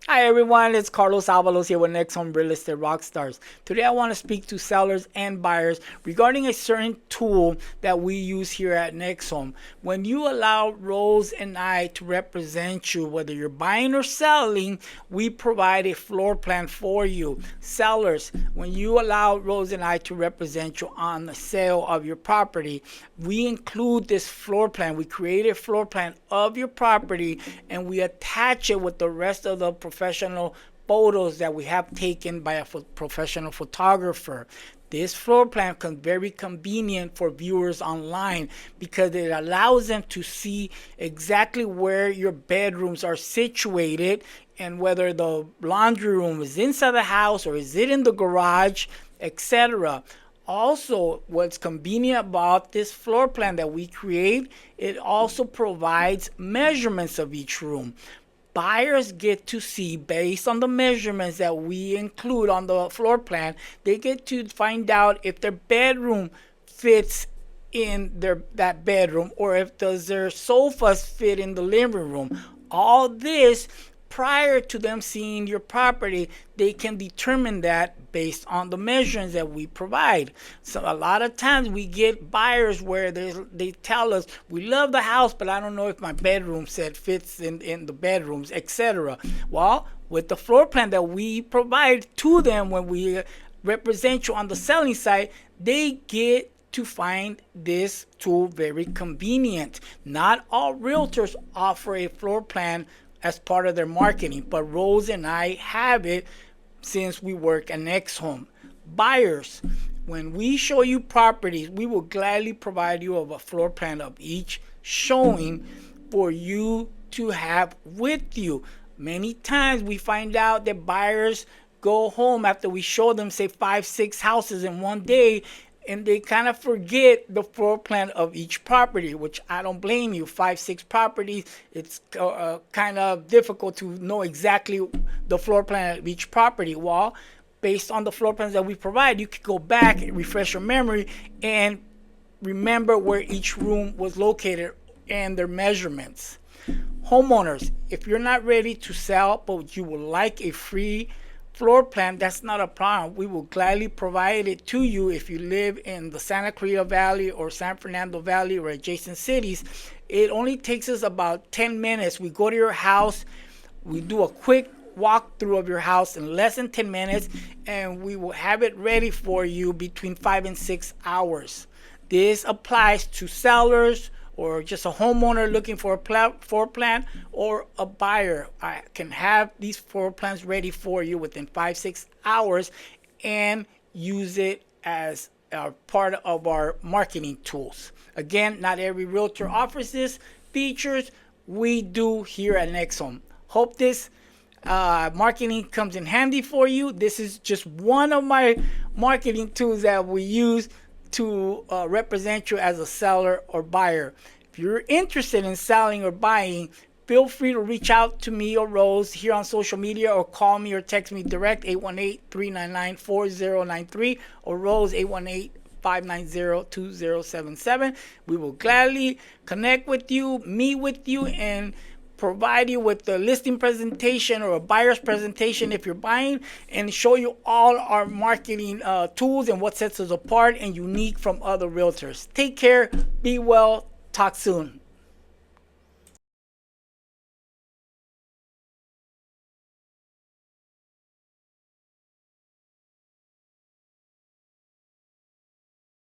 Hi everyone, it's Carlos Avalos here with Next Home Real Estate Rockstars. Today I want to speak to sellers and buyers regarding a certain tool that we use here at Next Home. When you allow Rose and I to represent you, whether you're buying or selling, we provide a floor plan for you. Sellers, when you allow Rose and I to represent you on the sale of your property, we include this floor plan. We create a floor plan of your property and we attach it with the rest of the professional photos that we have taken by a professional photographer. This floor plan can be very convenient for viewers online because it allows them to see exactly where your bedrooms are situated and whether the laundry room is inside the house or is it in the garage, etc. Also, what's convenient about this floor plan that we create, it also provides measurements of each room. Buyers get to see, based on the measurements that we include on the floor plan, they get to find out if their bedroom fits in that bedroom or if their sofas fit in the living room. All this prior to them seeing your property, they can determine that based on the measurements that we provide. So a lot of times we get buyers where they tell us, we love the house, but I don't know if my bedroom set fits in the bedrooms, etc. Well, with the floor plan that we provide to them when we represent you on the selling side, they get to find this tool very convenient. Not all realtors offer a floor plan as part of their marketing, but Rose and I have it since we work at Next Home. Buyers, when we show you properties, we will gladly provide you of a floor plan of each showing for you to have with you. Many times we find out that buyers go home after we show them, say, 5-6 houses in one day, and they kind of forget the floor plan of each property, which I don't blame you. 5-6 properties, it's kind of difficult to know exactly the floor plan of each property. Well, based on the floor plans that we provide, you can go back and refresh your memory and remember where each room was located and their measurements. Homeowners, if you're not ready to sell but you would like a free floor plan, that's not a problem. We will gladly provide it to you if you live in the Santa Clarita Valley or San Fernando Valley or adjacent cities. It only takes us about 10 minutes. We go to your house, we do a quick walkthrough of your house in less than 10 minutes, and we will have it ready for you between 5 and 6 hours. This applies to sellers or just a homeowner looking for a floor plan, or a buyer. I can have these floor plans ready for you within 5-6 hours and use it as a part of our marketing tools. Again, not every realtor offers this features. We do here at Next Home. Hope this marketing comes in handy for you. This is just one of my marketing tools that we use to represent you as a seller or buyer. If you're interested in selling or buying, feel free to reach out to me or Rose here on social media, or call me or text me direct, 818-399-4093, or Rose, 818-590-2077. We will gladly connect with you, meet with you, and provide you with the listing presentation or a buyer's presentation if you're buying, and show you all our marketing tools and what sets us apart and unique from other realtors. Take care, be well, talk soon.